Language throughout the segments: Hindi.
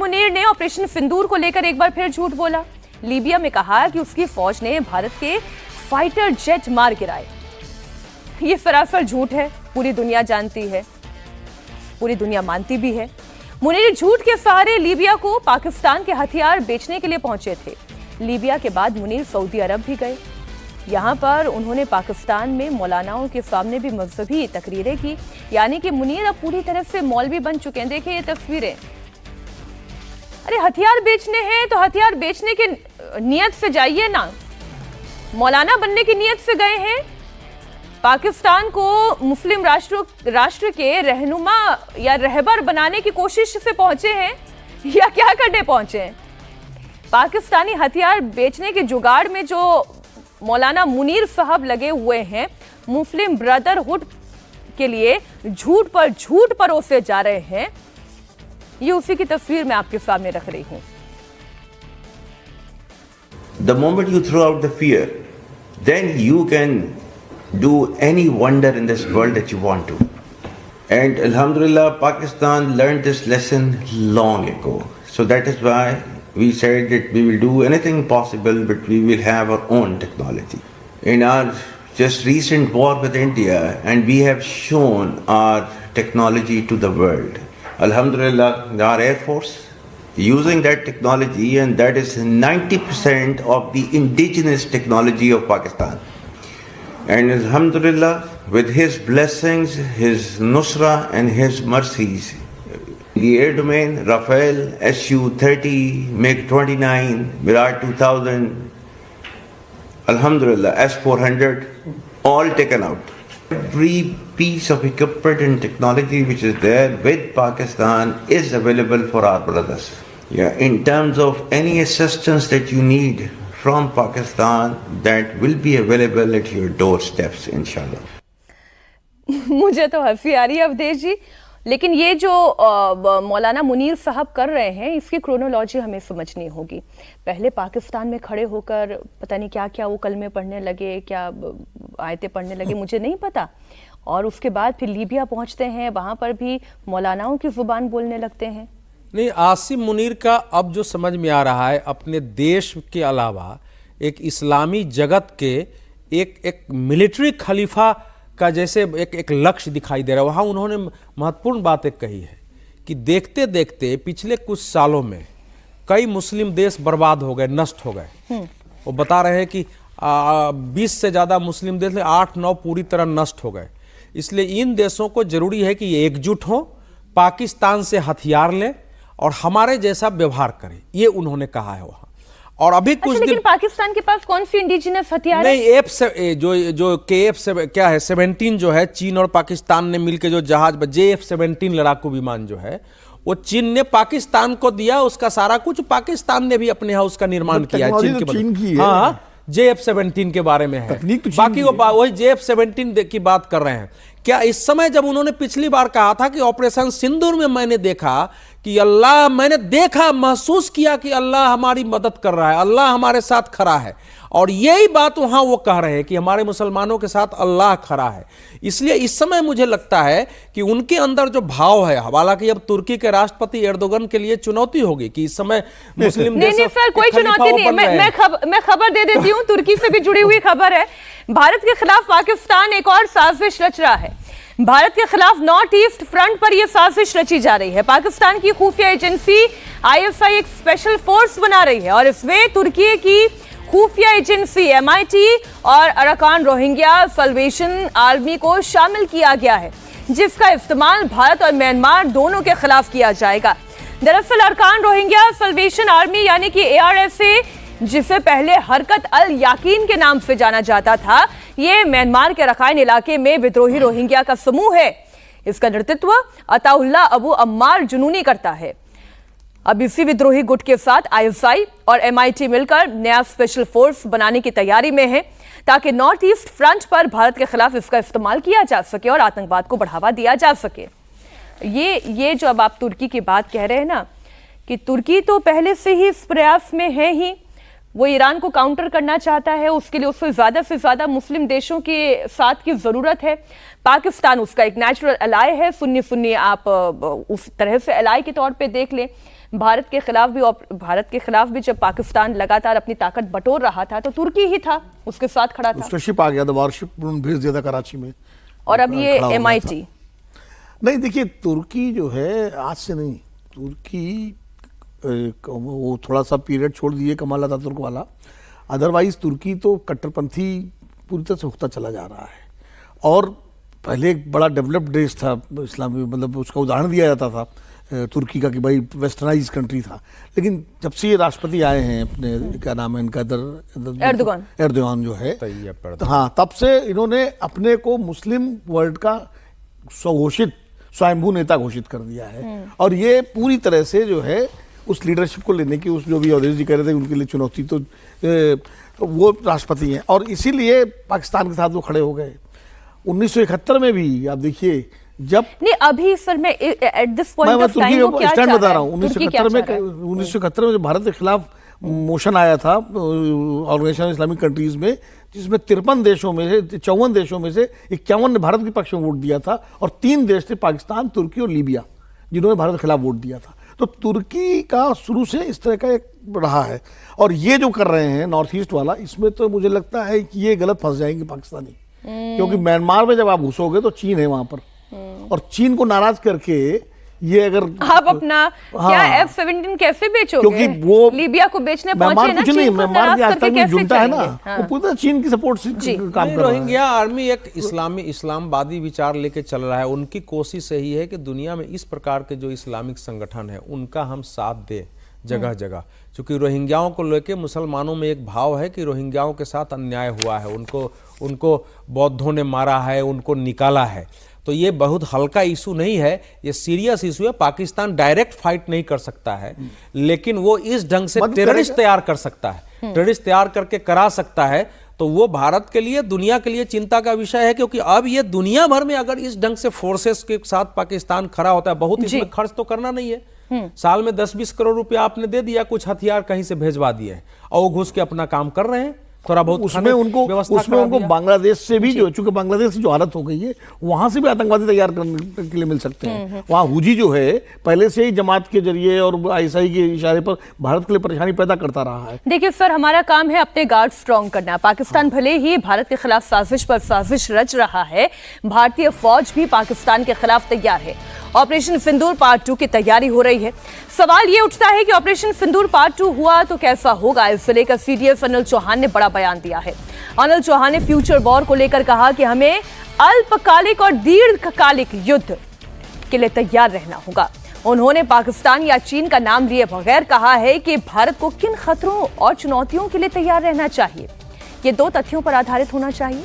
मुनीर ने ऑपरेशन सिंदूर को लेकर एक बार फिर झूठ बोला। लीबिया में कहा कि उसकी फौज ने भारत के फाइटर जेट मार गिराए। ये सरासर झूठ है, पूरी दुनिया जानती है, पूरी दुनिया मानती भी है। मुनीर झूठ के सहारे लीबिया को पाकिस्तान के हथियार बेचने के लिए पहुंचे थे। लीबिया के बाद मुनीर सऊदी अरब भी गए। यहां पर उन्होंने पाकिस्तान में मौलानाओं के सामने भी मजहबी तकरीरें की। यानी कि मुनीर अब पूरी तरह से मौलवी बन चुके हैं। देखिए ये तस्वीरें। अरे हथियार बेचने हैं तो हथियार बेचने के नियत से जाइए ना, मौलाना बनने की नियत से गए हैं। पाकिस्तान को मुस्लिम राष्ट्र के रहनुमा या रहबर बनाने की कोशिश से पहुंचे हैं या क्या करने पहुंचे हैं? पाकिस्तानी हथियार बेचने के जुगाड़ में जो मौलाना मुनीर साहब लगे हुए हैं, मुस्लिम ब्रदरहुड के लिए झूठ पर झूठ परोसे जा रहे हैं। ये उसी की तस्वीर मैं आपके सामने रख रही हूं। The moment you throw out the fear, then you can do any wonder in this world that you want to. And Alhamdulillah, Pakistan learned this lesson long ago. So that is why we said that we will do anything possible, but we will have our own technology. In our just recent war with India, and we have shown our technology to the world. Alhamdulillah, our Air Force using that technology, and that is 90% of the indigenous technology of Pakistan. And Alhamdulillah, with his blessings, his nusra and his mercies, the air domain, Rafale, Su-30, MiG-29, Mirage 2000, Alhamdulillah, S-400, all taken out. Every piece of equipment and technology which is there with Pakistan is available for our brothers. Yeah, in terms of any assistance that you need from Pakistan, that will be available at your doorsteps, inshallah. मुझे तो हंसी आ रही है अवधेश जी, लेकिन ये जो मौलाना मुनीर साहब कर रहे हैं, इसकी क्रोनोलॉजी हमें समझनी होगी। पहले पाकिस्तान में खड़े होकर पता नहीं क्या क्या वो कलमे पढ़ने लगे, क्या आयतें पढ़ने लगे, मुझे नहीं पता। और उसके बाद फिर लीबिया पहुंचते हैं, वहां पर भी मौलानाओं की जुबान बोलने लगते हैं। नहीं, आसिम मुनीर का अब जो समझ में आ रहा है, अपने देश के अलावा एक इस्लामी जगत के एक मिलिट्री खलीफा का जैसे एक लक्ष्य दिखाई दे रहा है। वहाँ उन्होंने महत्वपूर्ण बात एक कही है कि देखते देखते पिछले कुछ सालों में कई मुस्लिम देश बर्बाद हो गए, नष्ट हो गए। वो बता रहे हैं कि 20 से ज़्यादा मुस्लिम देश 8-9 पूरी तरह नष्ट हो गए। इसलिए इन देशों को जरूरी है कि ये एकजुट हो, पाकिस्तान से हथियार लें और हमारे जैसा व्यवहार करें, ये उन्होंने कहा है वहाँ। और अभी कुछ लेकिन दिन पाकिस्तान के पास कौन सी इंडिजिनस हथियार नहीं, जो KF क्या है 17 जो है, चीन और पाकिस्तान ने मिलकर जो जहाज JF-17 लड़ाकू विमान जो है, वो चीन ने पाकिस्तान को दिया। उसका सारा कुछ पाकिस्तान ने भी अपने यहाँ उसका निर्माण किया है। चीन की हाँ, JF-17 के बारे में है, बाकी वो वही JF-17 की बात कर रहे हैं। क्या इस समय जब उन्होंने पिछली बार कहा था कि ऑपरेशन सिंदूर में मैंने देखा कि अल्लाह, मैंने देखा, महसूस किया कि अल्लाह हमारी मदद कर रहा है, अल्लाह हमारे साथ खड़ा है, और यही बात वहां वो कह रहे हैं कि हमारे मुसलमानों के साथ अल्लाह खड़ा है। इसलिए इस समय मुझे लगता है कि उनके अंदर जो भाव है, हालांकि अब तुर्की के राष्ट्रपति एर्दोगन के लिए चुनौती होगी कि इस समय मुस्लिम नहीं सर, कोई चुनौती नहीं। मैं खबर दे देती हूँ, तुर्की से भी जुड़ी हुई खबर है। भारत के खिलाफ पाकिस्तान एक और साजिश रच रहा है। भारत के खिलाफ नॉर्थ ईस्ट फ्रंट पर यह साजिश रची जा रही है। पाकिस्तान की खुफिया एजेंसी ISI एक स्पेशल फोर्स बना रही है और इसमें तुर्की की खुफिया एजेंसी MIT और अरकान रोहिंग्या सल्वेशन आर्मी को शामिल किया गया है, जिसका इस्तेमाल भारत और म्यांमार दोनों के खिलाफ किया जाएगा। दरअसल अरकान रोहिंग्या सल्वेशन आर्मी यानी कि ARSA, जिसे पहले हरकत अल याकीन के नाम से जाना जाता था, ये म्यांमार के रखाइन इलाके में विद्रोही रोहिंग्या का समूह है। इसका नेतृत्व अताउल्लाह अबू अम्मार जुनूनी करता है। अब इसी विद्रोही गुट के साथ ISI और MIT मिलकर नया स्पेशल फोर्स बनाने की तैयारी में है, ताकि नॉर्थ ईस्ट फ्रंट पर भारत के खिलाफ इसका इस्तेमाल किया जा सके और आतंकवाद को बढ़ावा दिया जा सके। ये जो अब आप तुर्की की बात कह रहे हैं ना, कि तुर्की तो पहले से ही इस प्रयास में है ही, वो ईरान को काउंटर करना चाहता है, उसके लिए उससे ज्यादा मुस्लिम देशों के साथ की जरूरत है। पाकिस्तान उसका एक नेचुरल अलाय है, सुन्नी आप उस तरह से अलाय के तौर पे देख लें। भारत के खिलाफ भी जब पाकिस्तान लगातार अपनी ताकत बटोर रहा था तो तुर्की ही था उसके साथ खड़ा था। उसका शिप आ गया था, वारशिप भेज दिया था कराची में, और अब ये खड़ा हो गया MIT। नहीं देखिए, तुर्की जो है आज से नहीं, तुर्की वो थोड़ा सा पीरियड छोड़ दिए कमाल अतातुर्क वाला, अदरवाइज तुर्की तो कट्टरपंथी पूरी तरह से होता चला जा रहा है। और पहले एक बड़ा डेवलप्ड देश था इस्लामी, मतलब उसका उदाहरण दिया जाता था तुर्की का कि भाई वेस्टर्नाइज कंट्री था, लेकिन जब से ये राष्ट्रपति आए हैं अपने, क्या नाम है इनका, एर्दोगान जो है, हाँ, तब से इन्होंने अपने को मुस्लिम वर्ल्ड का स्वयंभू नेता घोषित कर दिया है। और ये पूरी तरह से जो है उस लीडरशिप को लेने की, उस जो भी अवधेश जी कह रहे थे उनके लिए चुनौती, तो वो राष्ट्रपति हैं और इसीलिए पाकिस्तान के साथ वो खड़े हो गए। 1971 में भी आप देखिए, जब नहीं अभी सर मैं at this point of time वो क्या स्टैंड बता रहा हूँ, 1971 में जब भारत के खिलाफ मोशन आया था ऑर्गेनाइजेशन इस्लामिक कंट्रीज में, जिसमें 53 देशों में से 54 देशों में से 51 ने भारत के पक्ष में वोट दिया था, और 3 देश थे पाकिस्तान, तुर्की और लीबिया, जिन्होंने भारत के खिलाफ वोट दिया था। तो तुर्की का शुरू से इस तरह का एक रहा है, और ये जो कर रहे हैं नॉर्थ ईस्ट वाला, इसमें तो मुझे लगता है कि ये गलत फंस जाएंगे पाकिस्तानी, क्योंकि म्यांमार में जब आप घुसोगे तो चीन है वहां पर, और चीन को नाराज करके ये अगर आप अपना क्या F-17 कैसे बेचोगे? क्योंकि वो लीबिया को बेचने पहुंचे ना, चीन को नाराज करके कैसे जुटा है ना, वो पूरा चीन की सपोर्ट से काम कर रहा है। रोहिंग्या आर्मी एक इस्लामवादी विचार लेके चल रहा है। उनकी कोशिश यही है कि दुनिया में इस प्रकार के जो इस्लामिक संगठन है उनका हम साथ दें जगह जगह, क्योंकि रोहिंग्याओं को लेके मुसलमानों में एक भाव है कि रोहिंग्याओं के साथ अन्याय हुआ है, उनको बौद्धों ने मारा है, उनको निकाला है। तो ये बहुत हल्का इशू नहीं है, ये सीरियस इशू है। पाकिस्तान डायरेक्ट फाइट नहीं कर सकता है, लेकिन वो इस ढंग से टेररिस्ट तैयार कर सकता है, टेररिस्ट तैयार करके करा सकता है। तो वो भारत के लिए, दुनिया के लिए चिंता का विषय है, क्योंकि अब ये दुनिया भर में अगर इस ढंग से फोर्सेस के साथ पाकिस्तान खड़ा होता है, बहुत इसमें खर्च तो करना नहीं है, साल में 10-20 करोड़ रुपया आपने दे दिया, कुछ हथियार कहीं से भेजवा दिए और वो घुस के अपना काम कर रहे हैं, थोड़ा बहुत उसमें उनको बांग्लादेश से भी, जो चूंकि बांग्लादेश की जो हालत हो गई है, वहां से भी आतंकवादी तैयार करने के लिए मिल सकते हैं। वहां हुजी जो है पहले से ही जमात के जरिए और ISI के इशारे पर भारत के लिए परेशानी पैदा करता रहा है। देखिए सर, हमारा काम है अपने गार्ड स्ट्रॉन्ग करना। पाकिस्तान भले ही भारत के खिलाफ साजिश पर साजिश रच रहा है, भारतीय फौज भी पाकिस्तान के खिलाफ तैयार है। ऑपरेशन सिंदूर पार्ट 2 की तैयारी हो रही है। सवाल ये उठता है कि ऑपरेशन सिंदूर पार्ट 2 हुआ तो कैसा होगा। इससे लेकर CDS अनिल चौहान ने बड़ा बयान दिया है। अनिल चौहान ने फ्यूचर वॉर को लेकर कहा कि हमें अल्पकालिक और दीर्घकालिक युद्ध के लिए तैयार रहना होगा। उन्होंने पाकिस्तान या चीन का नाम लिए बगैर कहा है कि भारत को किन खतरों और चुनौतियों के लिए तैयार रहना चाहिए। ये 2 तथ्यों पर आधारित होना चाहिए।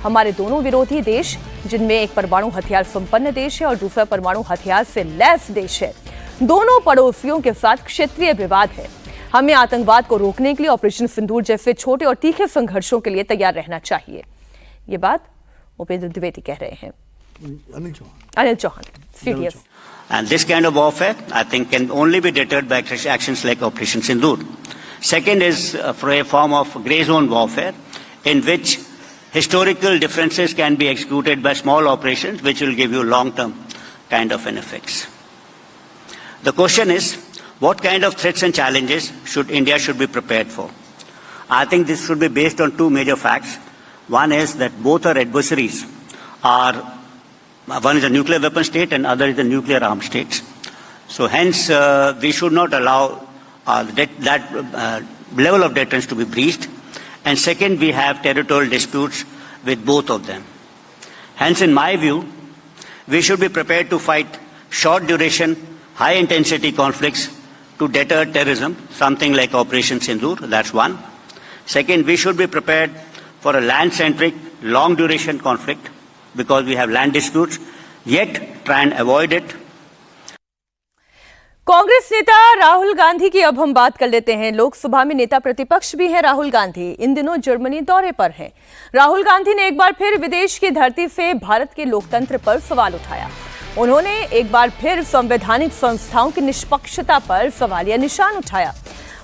हमारे दोनों विरोधी देश, जिनमें एक परमाणु हथियार संपन्न देश है और दूसरा परमाणु हथियार से लैस देश है, दोनों पड़ोसियों के साथ क्षेत्रीय विवाद है। हमें आतंकवाद को रोकने के लिए ऑपरेशन सिंदूर जैसे छोटे और तीखे संघर्षों के लिए तैयार रहना चाहिए। ये बात उपेंद्र द्विवेदी कह रहे हैं। Anil Chauhan, CDS। And this kind of warfare, I think, can only be deterred by actions like Operation Sindoor. Second is for a form of grey zone warfare, in which historical differences can be executed by small operations, which will give you long-term kind of an effects. The question is, what kind of threats and challenges India should be prepared for? I think this should be based on 2 major facts. One is that both our adversaries are, one is a nuclear weapon state and other is the nuclear armed states. So hence, we should not allow that level of deterrence to be breached. And second, we have territorial disputes with both of them. Hence, in my view, we should be prepared to fight short duration, high intensity conflicts to deter terrorism, something like Operation Sindoor, that's one. Second, we should be prepared for a land-centric, long-duration conflict because we have land disputes, yet try and avoid it. Congress नेता राहुल गांधी की अब हम बात कर लेते हैं। लोकसभा में नेता प्रतिपक्ष भी हैं राहुल गांधी। इन दिनों जर्मनी दौरे पर हैं। राहुल गांधी ने एक बार फिर विदेश की धरती से भारत के लोकतंत्र पर सवाल उठाया। उन्होंने एक बार फिर संवैधानिक संस्थाओं की निष्पक्षता पर सवालिया निशान उठाया।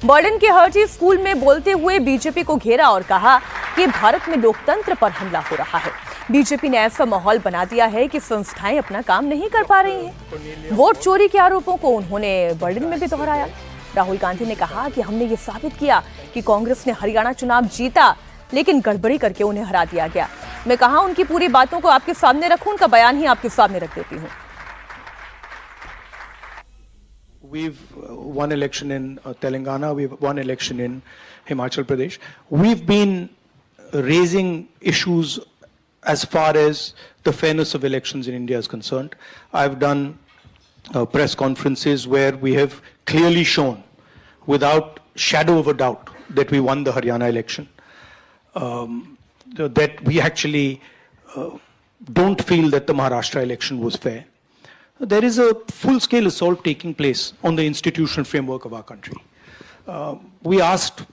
बर्लिन के हर्टी स्कूल में बोलते हुए बीजेपी को घेरा और कहा कि भारत में लोकतंत्र पर हमला हो रहा है। बीजेपी ने ऐसा माहौल बना दिया है कि संस्थाएं अपना काम नहीं कर पा रही हैं। वोट चोरी के आरोपों को उन्होंने बर्लिन में भी दोहराया। राहुल गांधी ने कहा कि हमने ये साबित किया कि कांग्रेस ने हरियाणा चुनाव जीता, लेकिन गड़बड़ी करके उन्हें हरा दिया गया। मैं कहा उनकी पूरी बातों को आपके सामने रखूं, उनका बयान ही आपके सामने रख देती हूं। We've won election in Telangana, we've won election in Himachal Pradesh. We've been raising issues as far as the fairness of elections in India is concerned. I've done press conferences where we have clearly shown, without shadow of a doubt, that we won the Haryana election. That we actually don't feel that the Maharashtra election was fair. There is a full-scale assault taking place on the institutional framework of our country. We asked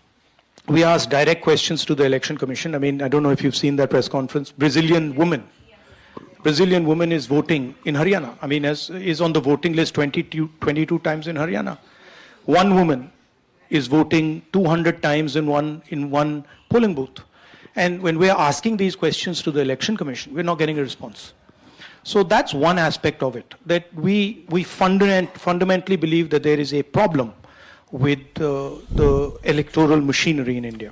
direct questions to the Election Commission. I mean, I don't know if you've seen that press conference. Brazilian woman is voting in Haryana. I mean, is on the voting list 22 times in Haryana. One woman is voting 200 times in one polling booth. And when we are asking these questions to the Election Commission, we're not getting a response. So that's one aspect of it, that we fundamentally believe that there is a problem with the electoral machinery in India.